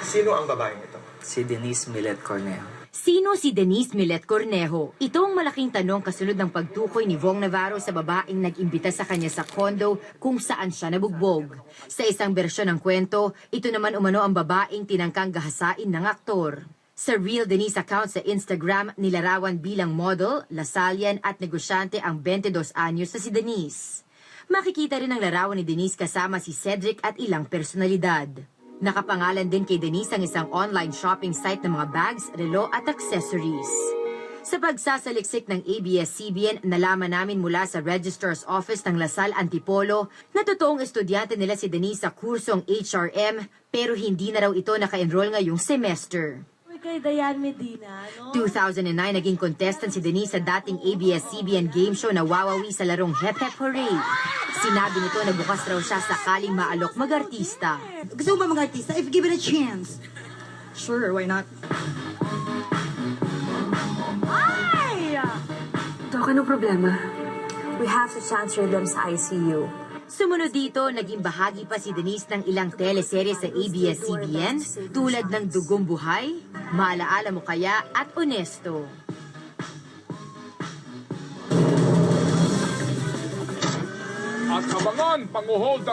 Sino ang babaeng ito? Si Denise Milet Cornejo. Sino si Denise Milet Cornejo? Ito ang malaking tanong kasunod ng pagtukoy ni Vong Navarro sa babaeng nag-imbita sa kanya sa condo kung saan siya nabugbog. Sa isang bersyon ng kwento, ito naman umano ang babaeng tinangkang gahasain ng aktor. Sa Real Denise account sa Instagram, nilarawan bilang model, lasalyan at negosyante ang 22 anyos na si Denise. Makikita rin ang larawan ni Denise kasama si Cedric at ilang personalidad. Nakapangalan din kay Denise ang isang online shopping site ng mga bags, relo at accessories. Sa pagsasaliksik ng ABS-CBN, nalaman namin mula sa Registrar's Office ng Lasal Antipolo na totoong estudyante nila si Denise sa kursong HRM pero hindi na raw ito naka-enroll ngayong semester. Kay Dayan Medina, no? 2009, naging contestant si Denise sa dating ABS-CBN game show na wawawi sa larong Hep Hep Hooray. Sinabi nito na bukas raw siya sakaling maalok mag-artista. Gusto mo ba mag-artista if given a chance? Sure, why not? Ay! Dok, ano problema? We have to transfer them sa ICU. Sumunod dito, naging bahagi pa si Denise ng ilang teleserye sa ABS-CBN tulad ng Dugong Buhay, Maalaala Mo Kaya at Honesto. At abangan, panguhold